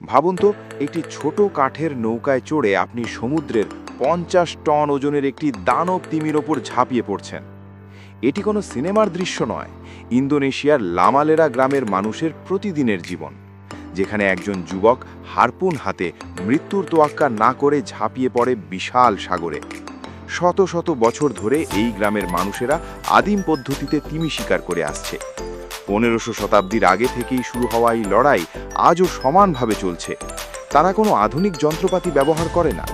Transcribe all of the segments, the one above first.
ভাবুন তো, একটি ছোট কাঠের নৌকায় চড়ে আপনি সমুদ্রের 50 টন ওজনের একটি দানব তিমির ওপর ঝাঁপিয়ে পড়ছেন। এটি কোনো সিনেমার দৃশ্য নয়, ইন্দোনেশিয়ার লামালেরা গ্রামের মানুষের প্রতিদিনের জীবন, যেখানে একজন যুবক হারপুন হাতে মৃত্যুর তোয়াক্কা না করে ঝাঁপিয়ে পড়ে বিশাল সাগরে। শত শত বছর ধরে এই গ্রামের মানুষেরা আদিম পদ্ধতিতে তিমি শিকার করে আসছে। 1500 শতাব্দীর আগে থেকেই শুরু হওয়া এই লড়াই আজও সমানভাবে চলছে। তারা কোনো আধুনিক যন্ত্রপাতি ব্যবহার করে না।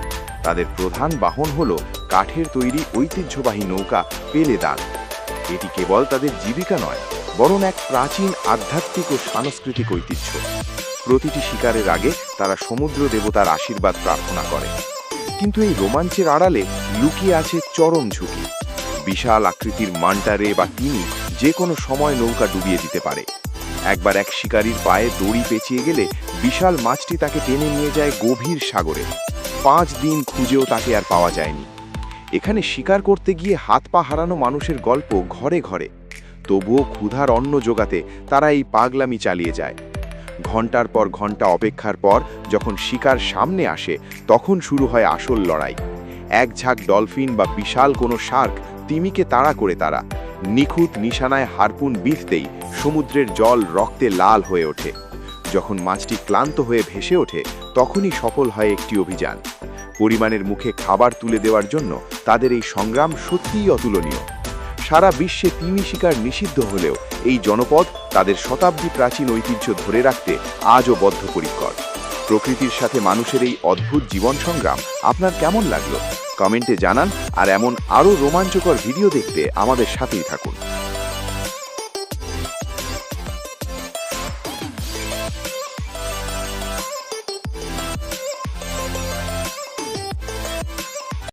তাদের প্রধান বাহন হলো কাঠের তৈরি ঐতিহ্যবাহী নৌকা পেলেদান। এটি কেবল তাদের জীবিকা নয়, বরং এক প্রাচীন আধ্যাত্মিক ও সাংস্কৃতিক ঐতিহ্য। প্রতিটি শিকারের আগে তারা সমুদ্র দেবতার আশীর্বাদ প্রার্থনা করে। কিন্তু এই রোমাঞ্চের আড়ালে লুকিয়ে আছে চরম ঝুঁকি। বিশাল আকৃতির মান্টারে বা তিমি যে কোনো সময় নৌকা ডুবিয়ে দিতে পারে। একবার এক শিকারীর পায়ে দড়ি পেঁচিয়ে গেলে বিশাল মাছটি তাকে টেনে নিয়ে যায় গভীর সাগরে। 5 দিন খুঁজেও তাকে আর পাওয়া যায়নি। এখানে শিকার করতে গিয়ে হাত পা হারানো মানুষের গল্প ঘরে ঘরে। তবুও ক্ষুধার অন্ন জোগাতে তারা এই পাগলামি চালিয়ে যায়। ঘন্টার পর ঘন্টা অপেক্ষার পর যখন শিকার সামনে আসে, তখন শুরু হয় আসল লড়াই। এক ঝাঁক ডলফিন বা বিশাল কোনো শার্ক তিমিকে তাড়া করে তারা নিখুঁত নিশানায় হারপুন বিঁধতেই সমুদ্রের জল রক্তে লাল হয়ে ওঠে। যখন মাছটি ক্লান্ত হয়ে ভেসে ওঠে, তখনই সফল হয় একটি অভিযান। পরিমাণের মুখে খাবার তুলে দেওয়ার জন্য তাদের এই সংগ্রাম সত্যিই অতুলনীয়। সারা বিশ্বে তিমি শিকার নিষিদ্ধ হলেও এই জনপদ তাদের শতাব্দী প্রাচীন ঐতিহ্য ধরে রাখতে আজও বদ্ধপরিকর। প্রকৃতির সাথে মানুষের এই অদ্ভুত জীবন সংগ্রাম আপনার কেমন লাগলো? কমেন্টে জানান, আর এমন আরও রোমাঞ্চকর ভিডিও দেখতে আমাদের সাথেই থাকুন।